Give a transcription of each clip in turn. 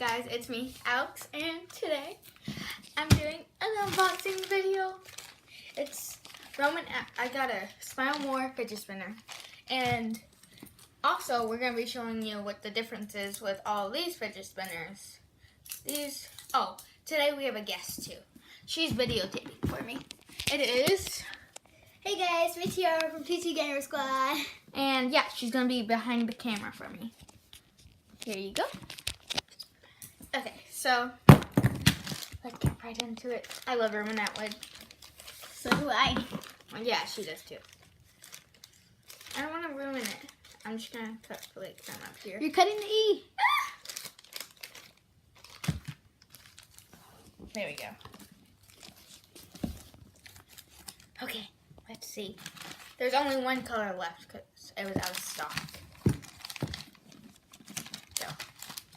guys? It's me, Alex, and today I'm doing an unboxing video. It's Roman. I got a Smile More fidget spinner, and also we're gonna be showing you what the difference is with all these fidget spinners. Today we have a guest too. She's videotaping for me. It is. Hey guys, me Tiara from PT Gamer Squad. And yeah, she's gonna be behind the camera for me. Here you go. Okay, so let's get right into it. I love her when that would. So do I. Yeah, she does too. I don't want to ruin it. I'm just gonna cut like some up here. You're cutting the E. There we go. Okay, let's see. There's only one color left because it was out of stock. So,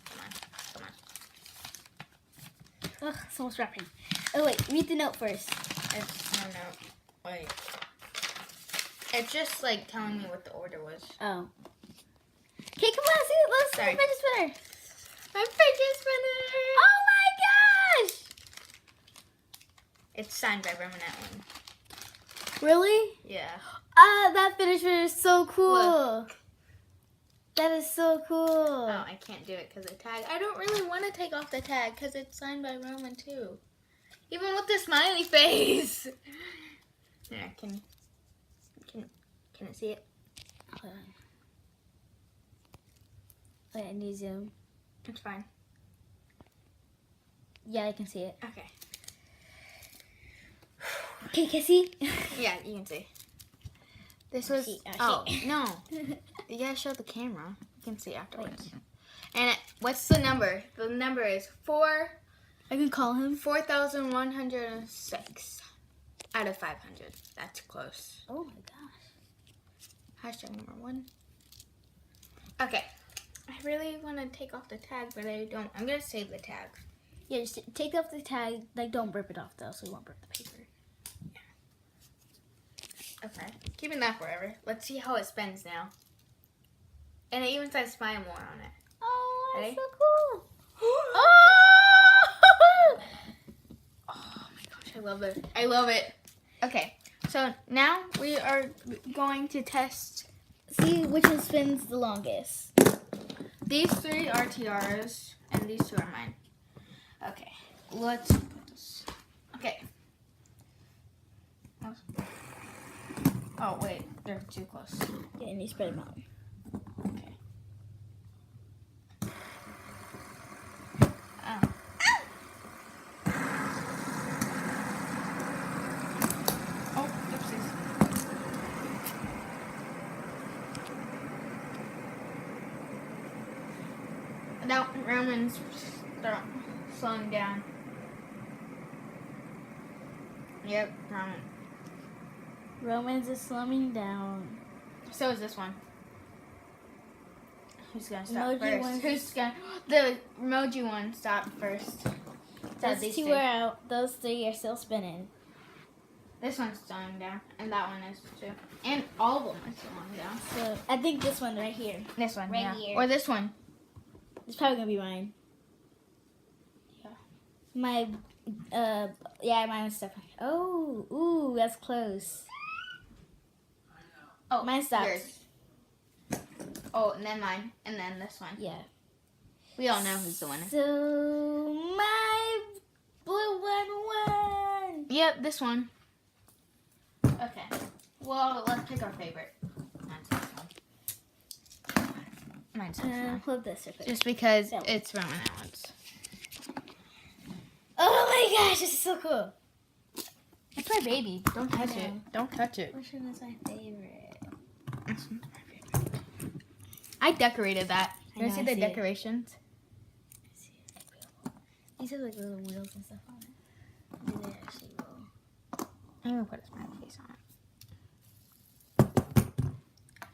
come on. Ugh, someone's wrapping. Oh wait, read the note first. It's no note. Wait. It's just like telling me what the order was. Oh. Okay, come on, let's see the fidget spinner. My fidget spinner! Oh my gosh! It's signed by Roman Atwood. Really? Yeah. That fidget spinner is so cool. Look. That is so cool. Oh, I can't do it because of the tag. I don't really want to take off the tag because it's signed by Roman too. Even with the smiley face. Yeah, can it see it? Hold on. Wait, I need to zoom. It's fine. Yeah, I can see it. Okay. Okay, can you see? Yeah, you can see. This was. Oh, no. You gotta show the camera. You can see afterwards. And what's the number? The number is I can call him. 4,106 out of 500. That's close. Oh my gosh. Hashtag number 1. Okay. I really want to take off the tag, but I don't. I'm gonna save the tag. Yeah, just take off the tag. Like, don't rip it off though, so you won't rip the paper. Okay, keeping that forever. Let's see how it spins now. And it even says Smile More on it. Oh, that's Ready? so cool. Oh! Oh my gosh, I love it. I love it. Okay, so now we are going to test. See which one spins the longest. These 3 are Tiara's, and these 2 are mine. Okay, let's put this. Okay. Oh, wait, they're too close. Yeah, and you spread them out. Okay. Oh. Oh, oopsies. Now, Roman's slowing down. Yep, Roman. Roman's is slowing down. So is this one. Who's gonna stop Emoji first? one's- Who's gonna the emoji one stop first? So Those these 2 two. are out. Those 3 are still spinning. This one's slowing down, and that one is too. And all of them are slowing down. So I think this one right here. This one, Right yeah. here. Or this one. It's probably gonna be mine. Yeah. My, yeah, mine was stuck. Oh, ooh, that's close. Oh, Mine stopped. yours. Oh, and then mine, and then this one. Yeah. We all know who's the winner. So my blue one won. Yep, this one. Okay. Well, let's pick our favorite. Mine's this one. Mine's this one. Hold this real quick. Just because That one. it's Roman Atwood's. Oh my gosh, this is so cool. It's my baby. Don't touch I know. it. Don't touch it. Which one is my favorite? This one's my favorite. I decorated that. I You know, see I the see it. decorations? These have like little wheels and stuff on it. Maybe they're actually little. I'm gonna put a smiley face on it.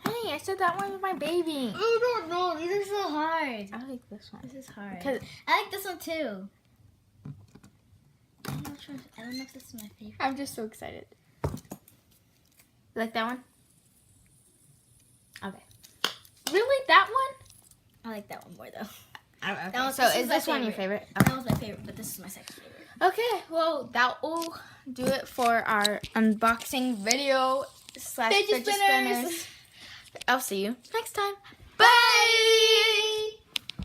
Hey, I said that one was my baby. Oh no, these are so hard. I like this one. This is hard. 'Cause I like this one too. I don't know if this is my favorite. I'm just so excited. You like that one? Okay. Really? That one? I like that one more though. Okay. So is this one your favorite? That was my favorite, but this is my second favorite. Okay, well, that will do it for our unboxing video / fidget spinners. I'll see you next time. Bye!